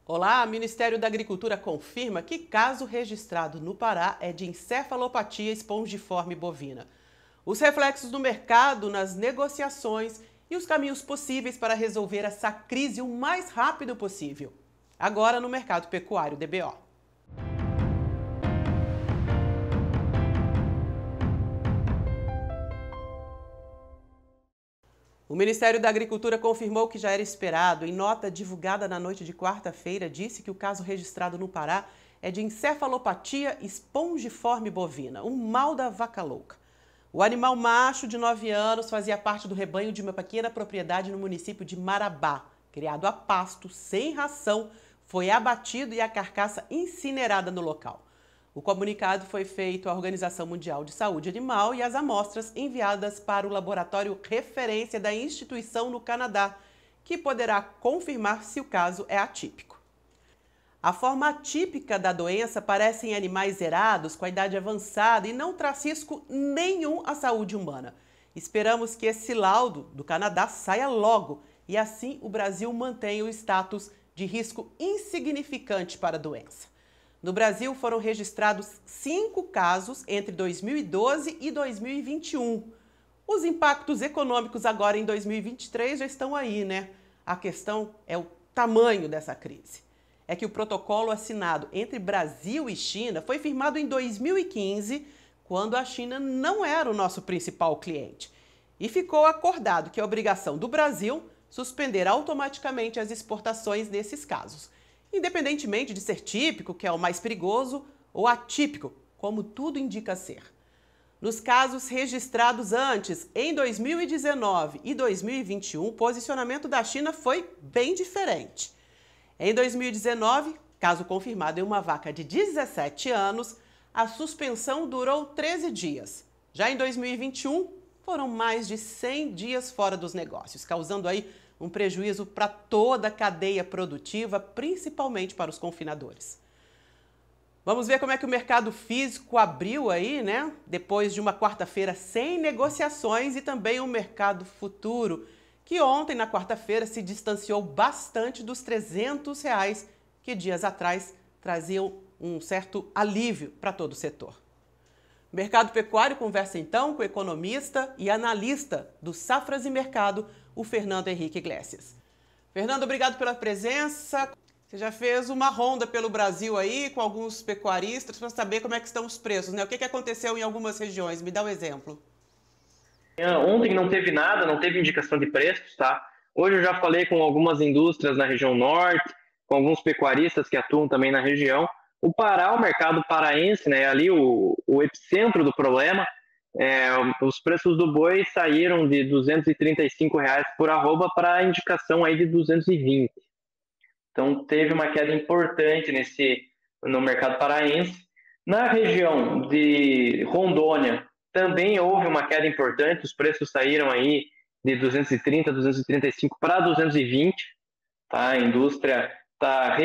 Olá, o Ministério da Agricultura confirma que caso registrado no Pará é de encefalopatia espongiforme bovina. Os reflexos do mercado nas negociações e os caminhos possíveis para resolver essa crise o mais rápido possível. Agora no mercado pecuário DBO. O Ministério da Agricultura confirmou que já era esperado. Em nota divulgada na noite de quarta-feira, disse que o caso registrado no Pará é de encefalopatia espongiforme bovina, um mal da vaca louca. O animal macho de 9 anos fazia parte do rebanho de uma pequena propriedade no município de Marabá. Criado a pasto, sem ração, foi abatido e a carcaça incinerada no local. O comunicado foi feito à Organização Mundial de Saúde Animal e as amostras enviadas para o laboratório referência da instituição no Canadá, que poderá confirmar se o caso é atípico. A forma atípica da doença aparece em animais zerados com a idade avançada e não traz risco nenhum à saúde humana. Esperamos que esse laudo do Canadá saia logo e assim o Brasil mantenha o status de risco insignificante para a doença. No Brasil, foram registrados 5 casos entre 2012 e 2021. Os impactos econômicos agora em 2023 já estão aí, né? A questão é o tamanho dessa crise. É que o protocolo assinado entre Brasil e China foi firmado em 2015, quando a China não era o nosso principal cliente. E ficou acordado que é obrigação do Brasil suspender automaticamente as exportações nesses casos, independentemente de ser típico, que é o mais perigoso, ou atípico, como tudo indica ser. Nos casos registrados antes, em 2019 e 2021, o posicionamento da China foi bem diferente. Em 2019, caso confirmado em uma vaca de 17 anos, a suspensão durou 13 dias. Já em 2021, foram mais de 100 dias fora dos negócios, causando aí um prejuízo para toda a cadeia produtiva, principalmente para os confinadores. Vamos ver como é que o mercado físico abriu aí, né? Depois de uma quarta-feira sem negociações, e também o mercado futuro, que ontem, na quarta-feira, se distanciou bastante dos R$300, que dias atrás traziam um certo alívio para todo o setor. O mercado pecuário conversa então com o economista e analista do Safras e Mercado, o Fernando Henrique Iglesias. Fernando, obrigado pela presença. Você já fez uma ronda pelo Brasil aí com alguns pecuaristas para saber como é que estão os preços, né? O que aconteceu em algumas regiões? Me dá um exemplo. Ontem não teve nada, não teve indicação de preços, tá? Hoje eu já falei com algumas indústrias na região norte, com alguns pecuaristas que atuam também na região. O Pará, o mercado paraense, né, ali o epicentro do problema, os preços do boi saíram de R$235 por arroba para a indicação aí de 220. Então teve uma queda importante no mercado paraense. Na região de Rondônia também houve uma queda importante, os preços saíram aí de 230, 235 para 220, tá? A indústria está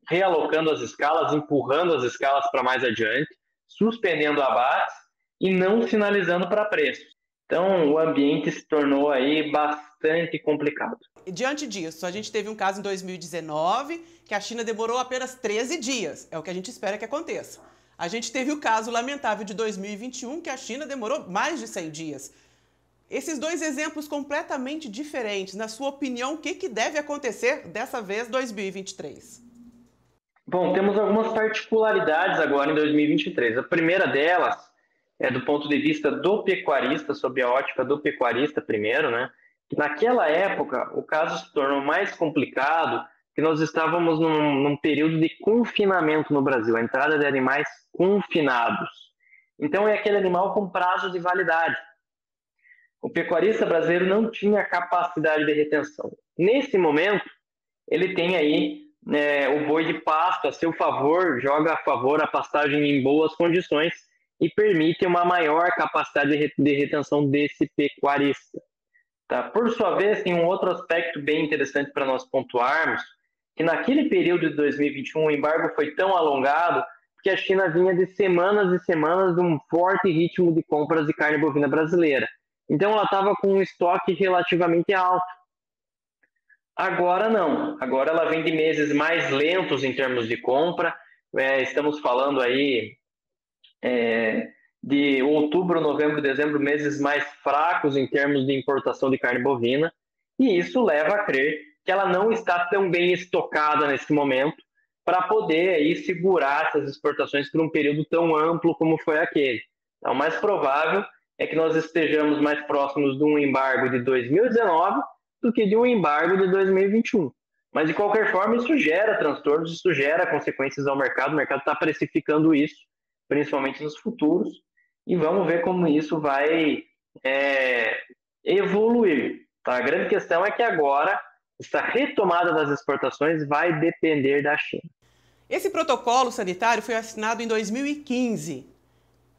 realocando as escalas, empurrando as escalas para mais adiante, suspendendo abates e não sinalizando para preços. Então, o ambiente se tornou aí bastante complicado. E diante disso, a gente teve um caso em 2019, que a China demorou apenas 13 dias. É o que a gente espera que aconteça. A gente teve o caso lamentável de 2021, que a China demorou mais de 100 dias. Esses dois exemplos completamente diferentes. Na sua opinião, o que deve acontecer dessa vez 2023? Bom, temos algumas particularidades agora em 2023. A primeira delas é do ponto de vista do pecuarista, sob a ótica do pecuarista primeiro, né? Naquela época, o caso se tornou mais complicado, que nós estávamos num período de confinamento no Brasil, a entrada de animais confinados. Então, é aquele animal com prazo de validade. O pecuarista brasileiro não tinha capacidade de retenção. Nesse momento, ele tem aí o boi de pasto a seu favor, joga a favor a pastagem em boas condições e permite uma maior capacidade de retenção desse pecuarista. Tá? Por sua vez, tem um outro aspecto bem interessante para nós pontuarmos, que naquele período de 2021 o embargo foi tão alongado que a China vinha de semanas e semanas de um forte ritmo de compras de carne bovina brasileira. Então ela estava com um estoque relativamente alto. Agora não. Agora ela vem de meses mais lentos em termos de compra. Estamos falando aí de outubro, novembro, dezembro, meses mais fracos em termos de importação de carne bovina. E isso leva a crer que ela não está tão bem estocada nesse momento para poder aí segurar essas exportações por um período tão amplo como foi aquele. Então, o mais provável é que nós estejamos mais próximos de um embargo de 2019 do que de um embargo de 2021. Mas, de qualquer forma, isso gera transtornos, isso gera consequências ao mercado. O mercado está precificando isso, principalmente nos futuros, e vamos ver como isso vai evoluir. Tá? A grande questão é que agora essa retomada das exportações vai depender da China. Esse protocolo sanitário foi assinado em 2015,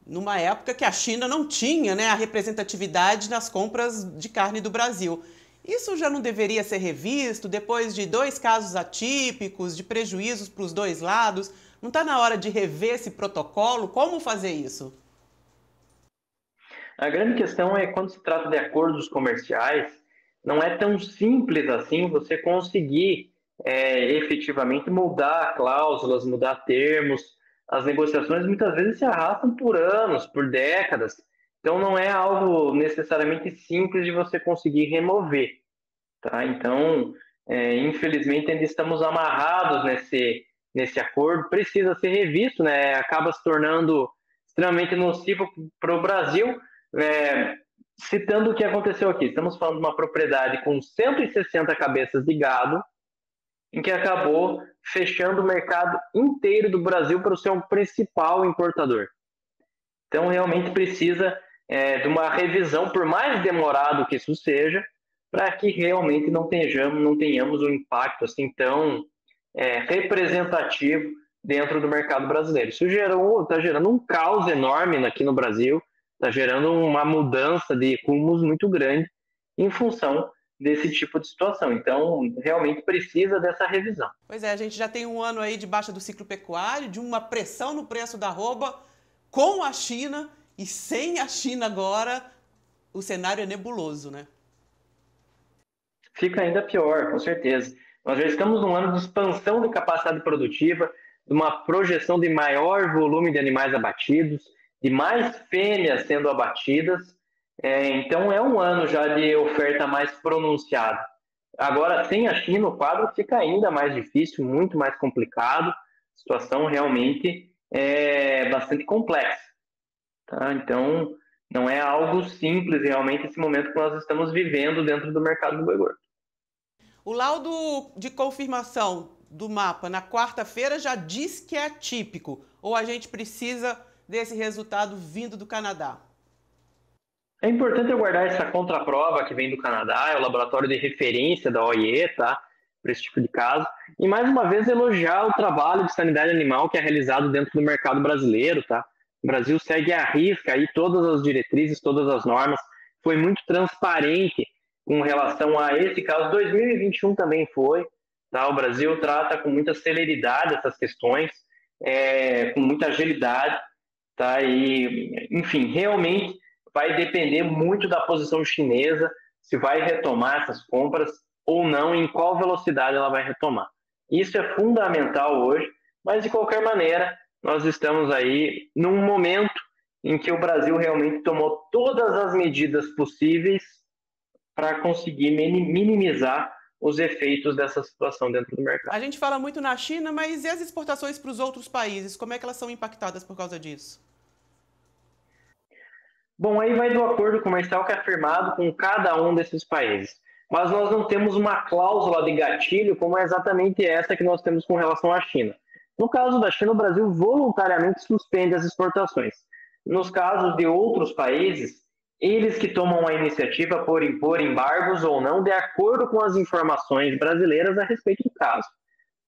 numa época que a China não tinha, a representatividade nas compras de carne do Brasil. Isso já não deveria ser revisto depois de 2 casos atípicos, de prejuízos para os dois lados? Não está na hora de rever esse protocolo? Como fazer isso? A grande questão é quando se trata de acordos comerciais, não é tão simples assim você conseguir efetivamente mudar cláusulas, mudar termos. As negociações muitas vezes se arrastam por anos, por décadas. Então não é algo necessariamente simples de você conseguir remover. Tá? Então, infelizmente, ainda estamos amarrados nesse acordo. Precisa ser revisto, né? Acaba se tornando extremamente nocivo para o Brasil. Citando o que aconteceu aqui, estamos falando de uma propriedade com 160 cabeças de gado, em que acabou fechando o mercado inteiro do Brasil para o seu principal importador. Então, realmente precisa de uma revisão, por mais demorado que isso seja, para que realmente não tenhamos um impacto assim tão representativo dentro do mercado brasileiro. Isso está gerando um caos enorme aqui no Brasil, está gerando uma mudança de rumos muito grande em função desse tipo de situação. Então, realmente precisa dessa revisão. Pois é, a gente já tem um ano aí de baixa do ciclo pecuário, de uma pressão no preço da arroba com a China, e sem a China agora, o cenário é nebuloso, né? Fica ainda pior, com certeza. Nós já estamos num ano de expansão de capacidade produtiva, de uma projeção de maior volume de animais abatidos, de mais fêmeas sendo abatidas. Então é um ano já de oferta mais pronunciada. Agora, sem a China, o quadro fica ainda mais difícil, muito mais complicado. A situação realmente é bastante complexa. Tá? Então, não é algo simples realmente esse momento que nós estamos vivendo dentro do mercado do boi gordo. O laudo de confirmação do mapa na quarta-feira já diz que é atípico, ou a gente precisa desse resultado vindo do Canadá? É importante aguardar essa contraprova que vem do Canadá, é o laboratório de referência da OIE, tá? Para esse tipo de caso. E, mais uma vez, elogiar o trabalho de sanidade animal que é realizado dentro do mercado brasileiro, tá? O Brasil segue à risca aí todas as diretrizes, todas as normas. Foi muito transparente com relação a esse caso. 2021 também foi, tá? O Brasil trata com muita celeridade essas questões, com muita agilidade, tá? E, enfim, realmente vai depender muito da posição chinesa, se vai retomar essas compras ou não, em qual velocidade ela vai retomar. Isso é fundamental hoje, mas de qualquer maneira, nós estamos aí num momento em que o Brasil realmente tomou todas as medidas possíveis para conseguir minimizar os efeitos dessa situação dentro do mercado. A gente fala muito na China, mas e as exportações para os outros países? Como é que elas são impactadas por causa disso? Bom, aí vai do acordo comercial que é firmado com cada um desses países. Mas nós não temos uma cláusula de gatilho como é exatamente essa que nós temos com relação à China. No caso da China, o Brasil voluntariamente suspende as exportações. Nos casos de outros países, eles que tomam a iniciativa por impor embargos ou não, de acordo com as informações brasileiras a respeito do caso.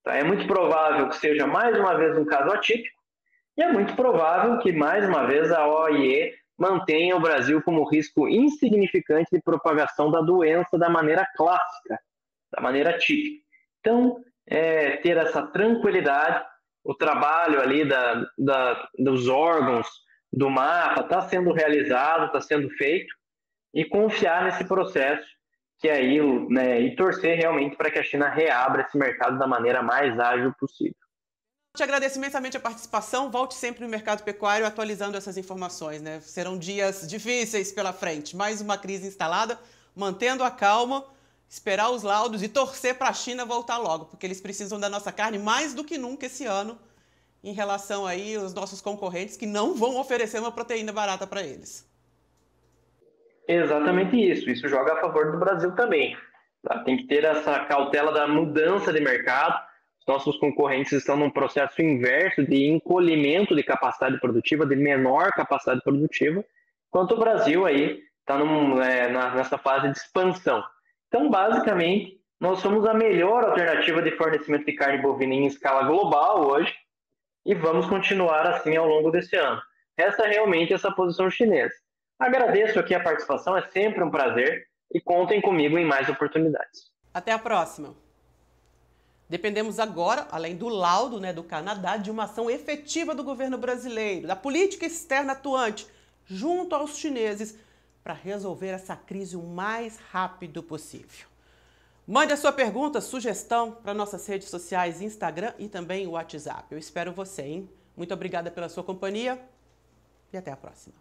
Tá? É muito provável que seja mais uma vez um caso atípico, e é muito provável que mais uma vez a OIE mantenha o Brasil como risco insignificante de propagação da doença da maneira clássica, da maneira típica. Então, ter essa tranquilidade, o trabalho ali dos órgãos, do mapa, está sendo realizado, está sendo feito, e confiar nesse processo que aí, né, e torcer realmente para que a China reabra esse mercado da maneira mais ágil possível. Te agradeço imensamente a participação. Volte sempre no mercado pecuário atualizando essas informações, né? Serão dias difíceis pela frente. Mais uma crise instalada, mantendo a calma, esperar os laudos e torcer para a China voltar logo, porque eles precisam da nossa carne mais do que nunca esse ano, em relação aí aos nossos concorrentes que não vão oferecer uma proteína barata para eles. Exatamente isso. Isso joga a favor do Brasil também. Tá? Tem que ter essa cautela da mudança de mercado. Os nossos concorrentes estão num processo inverso de encolhimento de capacidade produtiva, de menor capacidade produtiva, enquanto o Brasil aí está nessa fase de expansão. Então, basicamente, nós somos a melhor alternativa de fornecimento de carne bovina em escala global hoje e vamos continuar assim ao longo desse ano. Resta realmente essa posição chinesa. Agradeço aqui a participação, é sempre um prazer e contem comigo em mais oportunidades. Até a próxima. Dependemos agora, além do laudo, do Canadá, de uma ação efetiva do governo brasileiro, da política externa atuante, junto aos chineses, para resolver essa crise o mais rápido possível. Mande a sua pergunta, sugestão para nossas redes sociais, Instagram e também o WhatsApp. Eu espero você, hein? Muito obrigada pela sua companhia e até a próxima.